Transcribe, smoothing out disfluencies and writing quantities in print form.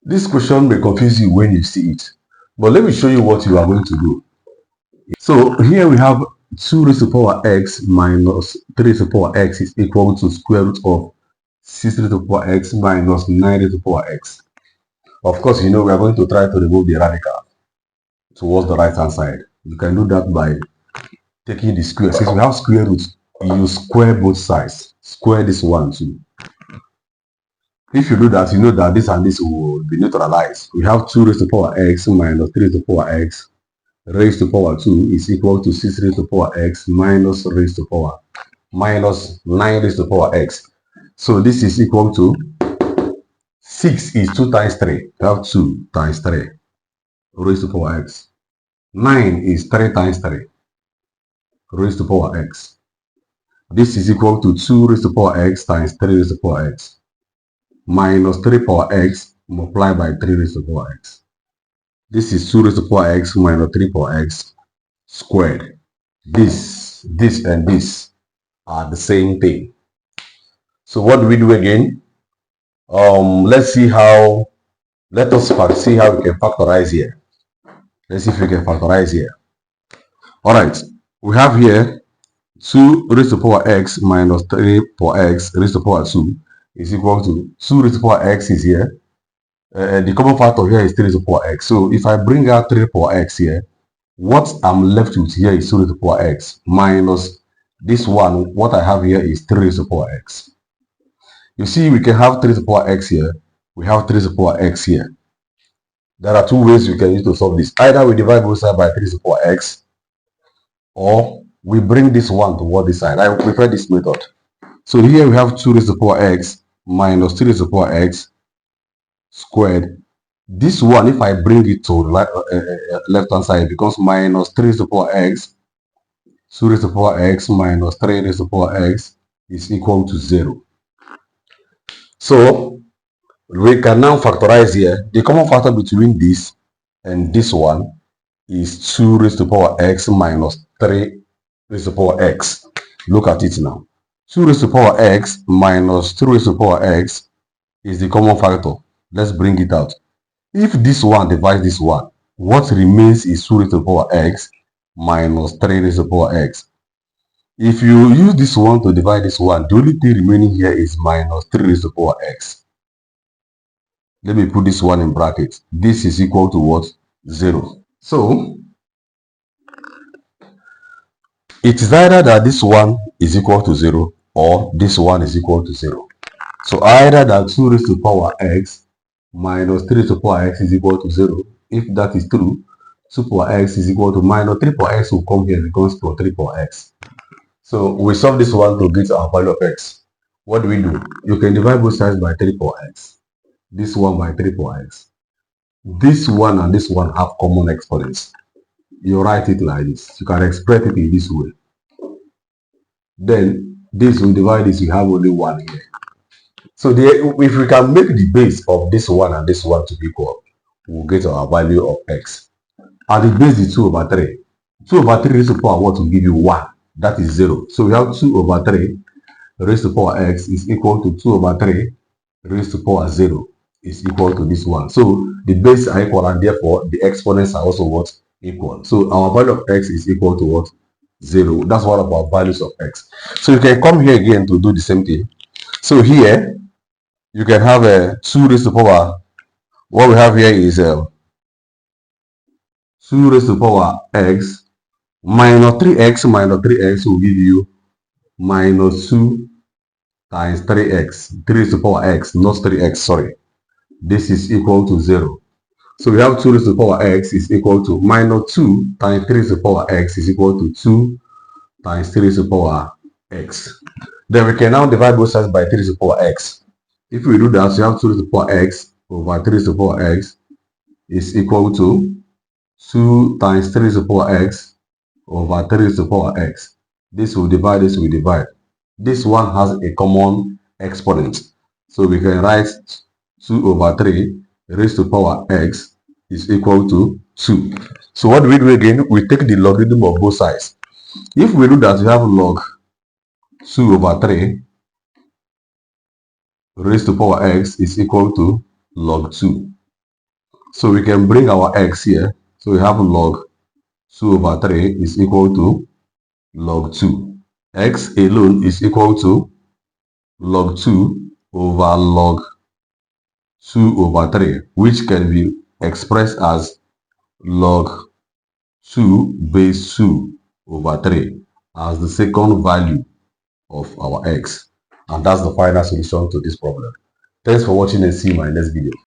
This question may confuse you when you see it, but let me show you what you are going to do. So here we have 2 raised to the power x minus 3 raised to the power x is equal to square root of 6 raised to the power x minus 9 raised to the power x. Of course, you know we are going to try to remove the radical towards the right hand side. You can do that by taking the square. Since we have square root, you square both sides. Square this one too. If you do that, you know that this and this will be neutralized. We have 2 raised to the power x minus 3 raised to the power x raised to power 2 is equal to 6 raised to power x minus raised to power minus 9 raised to power x. So this is equal to 6 is 2 times 3. We have 2 times 3 raised to power x. 9 is 3 times 3 raised to power x. This is equal to 2 raised to power x times 3 raised to power x minus 3 power x multiplied by 3 raised to power x. This is 2 raised to power x minus 3 power x squared. This, and this are the same thing. So what do we do again? Let us see how we can factorize here. Let's see if we can factorize here. Alright, we have here 2 raised to power x minus 3 power x raised to power 2 is equal to 2 raised to power x is here. The common factor here is 3 raised to power x. So if I bring out 3 power x here, what I'm left with here is 2 raised to power x minus this one. What I have here is 3 raised to power x. You see, we can have 3 raised to power x here. We have 3 raised to power x here. There are two ways we can use to solve this. Either we divide both sides by 3 raised to power x, or we bring this one toward this side. I prefer this method. So here we have 2 raised to power x minus 3 raised to power x squared. This one, if I bring it to the left hand side, it becomes minus 3 raised to power x. 2 raised to power x minus 3 raised to power x is equal to 0. So we can now factorize here. The common factor between this and this one is 2 raised to power x minus 3 raised to power x. Look at it now. 2 raised to power x minus 2 raised to power x is the common factor. Let's bring it out. If this one divides this one, what remains is 2 raised to power x minus 3 raised to power x. If you use this one to divide this one, the only thing remaining here is minus 3 raised to power x. Let me put this one in brackets. This is equal to what? 0. So it is either that this one is equal to 0 or this one is equal to 0. So either that 2 raised to power x minus 3 raised to power x is equal to 0. If that is true, 2 power x is equal to minus 3 power x will come here and becomes plus 3 power x. So we solve this one to get our value of x. What do? You can divide both sides by 3 power x. This one by 3 power x. This one and this one have common exponents. You write it like this. You can express it in this way. Then this will divide this, you have only 1 here. So if we can make the base of this one and this one to be equal, we'll get our value of x. And the base is 2 over 3. 2 over 3 raised to power what will give you 1. That is 0. So we have 2 over 3 raised to power x is equal to 2 over 3 raised to power 0 is equal to this one. So the base are equal and therefore the exponents are also what? Equal. So our value of x is equal to what? 0. That's one of our values of x. So you can come here again to do the same thing. So here you can have a 2 raised to power. What we have here is 2 raised to power x minus 3x will give you minus 2 times 3x. 3 raised to power x, not 3x, sorry. This is equal to 0. So we have 2 raised to power x is equal to minus 2 times 3 raised to power x is equal to 2 times 3 raised to power x. Then we can now divide both sides by 3 raised to power x. If we do that, we have 2 raised to power x over 3 raised to power x is equal to 2 times 3 raised to power x over 3 raised to power x. This will divide, this will divide. This one has a common exponent. So we can write 2 over 3 raised to power x is equal to 2. So what do we do again? We take the logarithm of both sides. If we do that, we have log 2 over 3 raised to power x is equal to log 2. So we can bring our x here. So we have log 2 over 3 is equal to log 2. X alone is equal to log 2 over log 2 over 3, which can be expressed as log 2 base 2 over 3 as the second value of our x. And that's the final solution to this problem. Thanks for watching and see you in my next video.